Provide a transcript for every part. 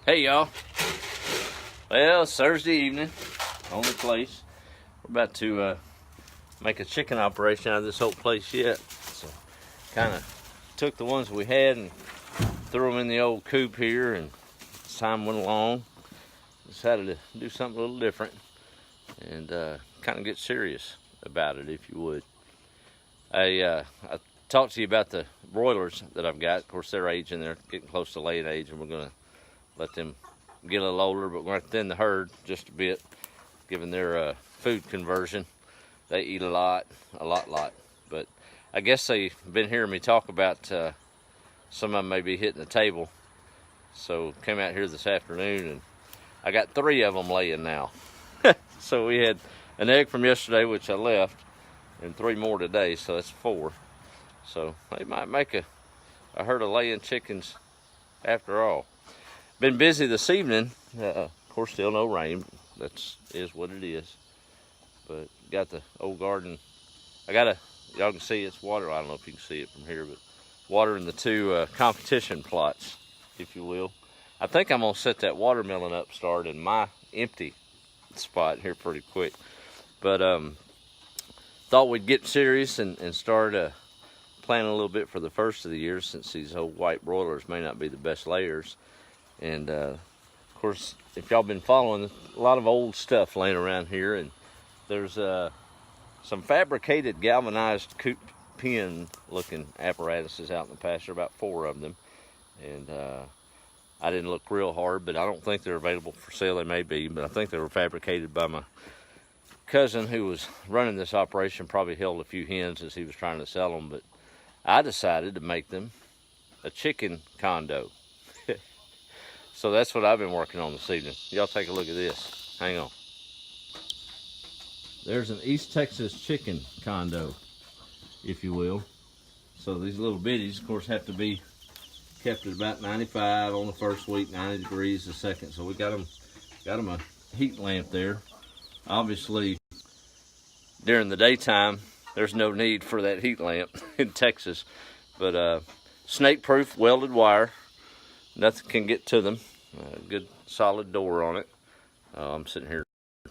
Hey y'all. Well, it's Thursday evening on the place. We're about to make a chicken operation out of this whole place yet. So kind of took the ones we had and threw them in the old coop here, and as time went along, decided to do something a little different and kind of get serious about it, if you would. I talked to you about the broilers that I've got. Of course, they're aging. They're getting close to late age, and we're going to let them get a little older, but we're going to thin the herd just a bit, given their food conversion. They eat a lot. But I guess they've been hearing me talk about some of them may be hitting the table. So came out here this afternoon, and I got 3 of them laying now. So we had an egg from yesterday, which I left, and 3 more today, so that's 4. So they might make a herd of laying chickens after all. Been busy this evening. Of course, still no rain. Is what it is. But got the old garden. Y'all can see it's water. I don't know if you can see it from here, but watering the 2 competition plots, if you will. I think I'm gonna set that watermelon upstart in my empty spot here pretty quick. But thought we'd get serious and start planning a little bit for the first of the year, since these old white broilers may not be the best layers. And of course, if y'all been following, a lot of old stuff laying around here, and there's some fabricated galvanized coop pen looking apparatuses out in the pasture, about 4 of them. And I didn't look real hard, but I don't think they're available for sale. They may be, but I think they were fabricated by my cousin who was running this operation. Probably held a few hens as he was trying to sell them, but I decided to make them a chicken condo. So that's what I've been working on this evening. Y'all take a look at this. Hang on. There's an East Texas chicken condo, if you will. So these little bitties, of course, have to be kept at about 95 on the first week, 90 degrees the second. So we got them a heat lamp there. Obviously, during the daytime, there's no need for that heat lamp in Texas. But snake-proof welded wire. Nothing can get to them. Good solid door on it. I'm sitting here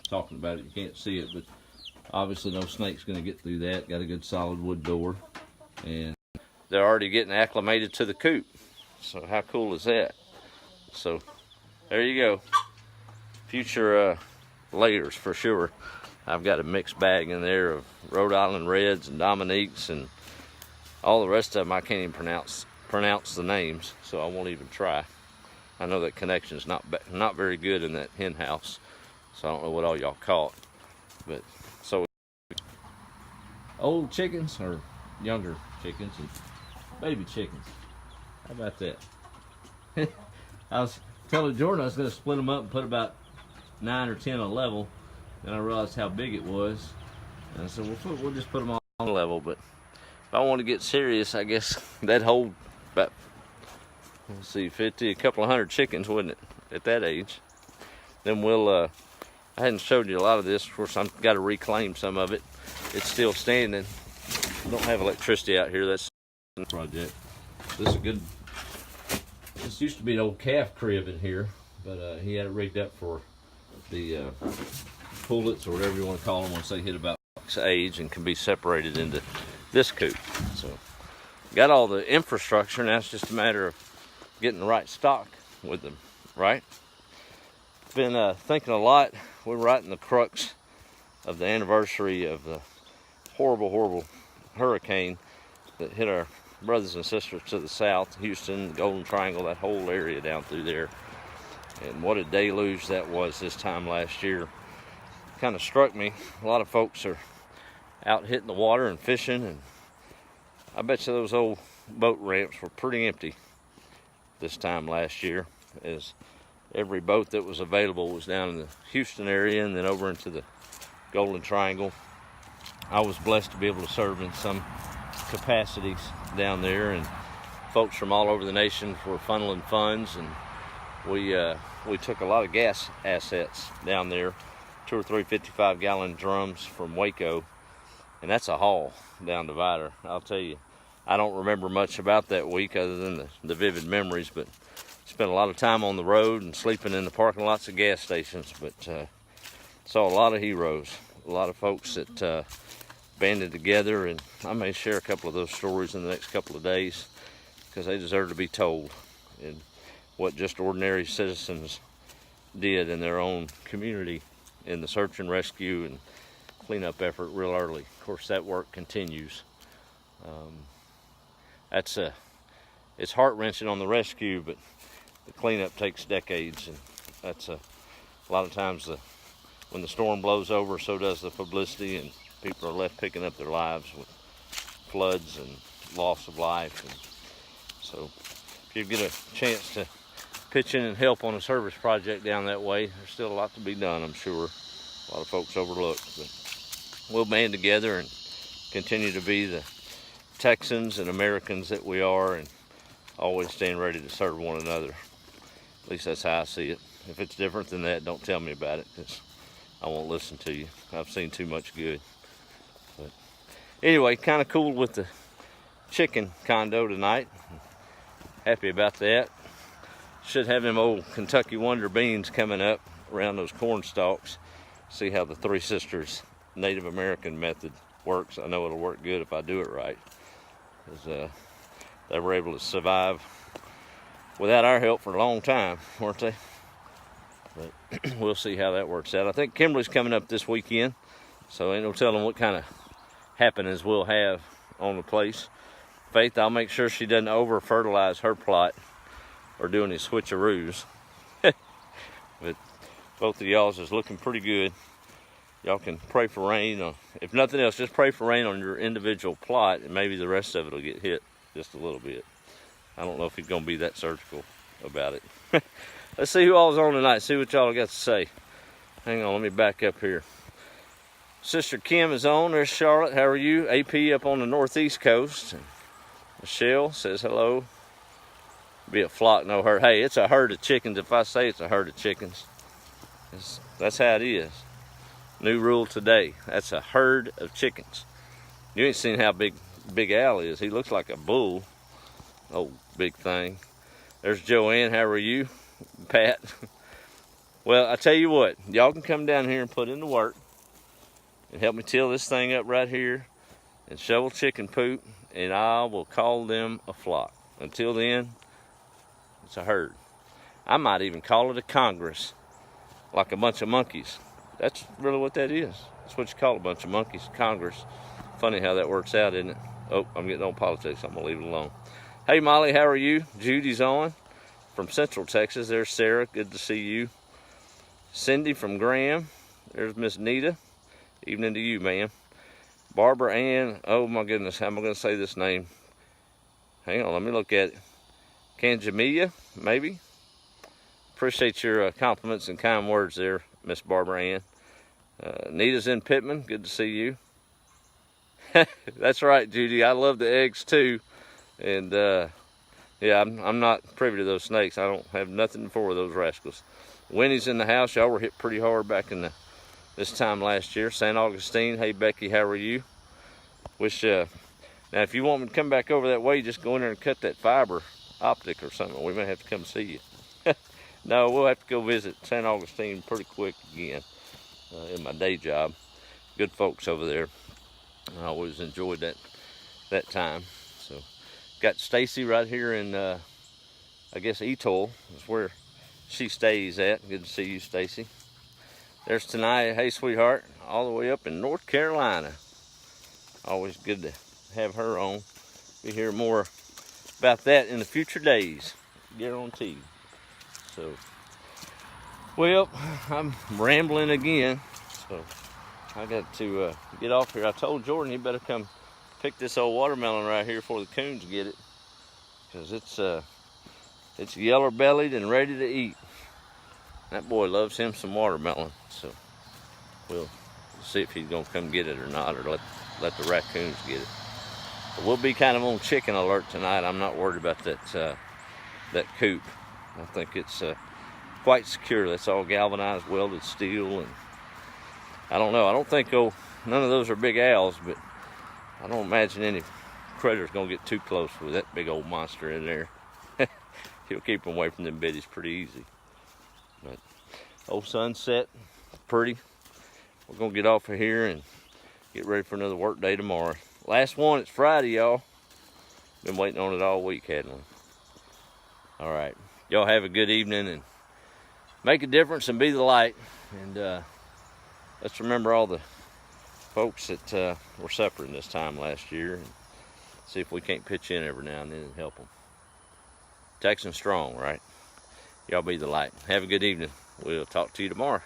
talking about it. You can't see it, but obviously no snake's going to get through that. Got a good solid wood door. And they're already getting acclimated to the coop. So how cool is that? So there you go. Future layers for sure. I've got a mixed bag in there of Rhode Island Reds and Dominiques and all the rest of them. I can't even pronounce the names, so I won't even try. I know that connection's not very good in that hen house, so I don't know what all y'all caught. But so old chickens or younger chickens and baby chickens. How about that? I was telling Jordan I was going to split them up and put about 9 or 10 on a level. Then I realized how big it was, and I said, we'll just put them all on a level. But if I want to get serious, I guess that'd hold about, let's see, 50, a couple of 100 chickens, wouldn't it, at that age? Then we'll, I hadn't showed you a lot of this. Of course, I've got to reclaim some of it. It's still standing. We don't have electricity out here. That's the project. This used to be an old calf crib in here, but he had it rigged up for the pullets, or whatever you want to call them, once they hit about age and can be separated into this coop. So got all the infrastructure. Now it's just a matter of getting the right stock with them, right? Been thinking a lot. We're right in the crux of the anniversary of the horrible hurricane that hit our brothers and sisters to the south, Houston, the Golden Triangle, that whole area down through there. And what a deluge that was this time last year. Kind of struck me. A lot of folks are out hitting the water and fishing, and I bet you those old boat ramps were pretty empty this time last year, as every boat that was available was down in the Houston area and then over into the Golden Triangle. I was blessed to be able to serve in some capacities down there, and folks from all over the nation were funneling funds, and we took a lot of gas assets down there, 2 or 3 55-gallon drums from Waco, and that's a haul down Divider. I'll tell you, I don't remember much about that week other than the vivid memories, but spent a lot of time on the road and sleeping in the parking lots of gas stations, but saw a lot of heroes, a lot of folks that banded together, and I may share a couple of those stories in the next couple of days because they deserve to be told, and what just ordinary citizens did in their own community in the search and rescue and cleanup effort real early. Of course, that work continues. It's heart-wrenching on the rescue, but the cleanup takes decades, and that's a lot of times when the storm blows over, so does the publicity, and people are left picking up their lives with floods and loss of life. And so if you get a chance to pitch in and help on a service project down that way, there's still a lot to be done, I'm sure. A lot of folks overlooked, but we'll band together and continue to be the Texans and Americans that we are, and always stand ready to serve one another. At least that's how I see it. If it's different than that, don't tell me about it, because I won't listen to you. I've seen too much good. But anyway, kind of cool with the chicken condo tonight. Happy about that. Should have them old Kentucky Wonder beans coming up around those corn stalks. See how the Three Sisters Native American method works. I know it'll work good if I do it right, because they were able to survive without our help for a long time, weren't they? But we'll see how that works out. I think Kimberly's coming up this weekend, so ain't no telling what kind of happenings we'll have on the place. Faith, I'll make sure she doesn't over-fertilize her plot or do any switcheroos. But both of y'all's is looking pretty good. Y'all can pray for rain. If nothing else, just pray for rain on your individual plot, and maybe the rest of it will get hit just a little bit. I don't know if he's going to be that surgical about it. Let's see who all's on tonight, see what y'all got to say. Hang on, let me back up here. Sister Kim is on. There's Charlotte. How are you? AP up on the northeast coast. And Michelle says hello. Be a flock, no herd. Hey, it's a herd of chickens. If I say it's a herd of chickens, that's how it is. New rule today. That's a herd of chickens. You ain't seen how big Al is. He looks like a bull. Oh, big thing. There's Joanne. How are you? Pat. Well, I tell you what, y'all can come down here and put in the work and help me till this thing up right here and shovel chicken poop, and I will call them a flock. Until then, it's a herd. I might even call it a congress, like a bunch of monkeys. That's really what that is. That's what you call a bunch of monkeys, congress. Funny how that works out, isn't it? Oh, I'm getting on politics. I'm going to leave it alone. Hey, Molly, how are you? Judy's on from Central Texas. There's Sarah. Good to see you. Cindy from Graham. There's Miss Nita. Evening to you, ma'am. Barbara Ann. Oh, my goodness. How am I going to say this name? Hang on. Let me look at it. Kanjamia, maybe? Appreciate your compliments and kind words there, Miss Barbara Ann. Nita's in Pittman. Good to see you. That's right, Judy. I love the eggs, too. And, yeah, I'm not privy to those snakes. I don't have nothing for those rascals. Winnie's in the house. Y'all were hit pretty hard back in this time last year. St. Augustine. Hey, Becky, how are you? Wish, now, if you want me to come back over that way, just go in there and cut that fiber optic or something. We may have to come see you. No, we'll have to go visit St. Augustine pretty quick again in my day job. Good folks over there. I always enjoyed that time. So, got Stacy right here in, I guess, Etoll is where she stays at. Good to see you, Stacy. There's Tanaya. Hey, sweetheart. All the way up in North Carolina. Always good to have her on. We hear more about that in the future days. Guaranteed. So, well, I'm rambling again. So, I got to get off here. I told Jordan he better come pick this old watermelon right here before the coons get it, because it's yellow bellied and ready to eat. That boy loves him some watermelon, so we'll see if he's gonna come get it or not, or let the raccoons get it. But we'll be kind of on chicken alert tonight. I'm not worried about that coop. I think it's quite secure. That's all galvanized welded steel, and I don't know. I don't think none of those are big owls, but I don't imagine any critter's gonna get too close with that big old monster in there. he'll keep them away from them biddies pretty easy. But old sunset, pretty. We're gonna get off of here and get ready for another work day tomorrow. Last one, it's Friday, y'all. Been waiting on it all week, hadn't we? All right, y'all have a good evening and make a difference and be the light. And let's remember all the folks that were suffering this time last year and see if we can't pitch in every now and then and help them. Texan strong, right? Y'all be the light. Have a good evening. We'll talk to you tomorrow.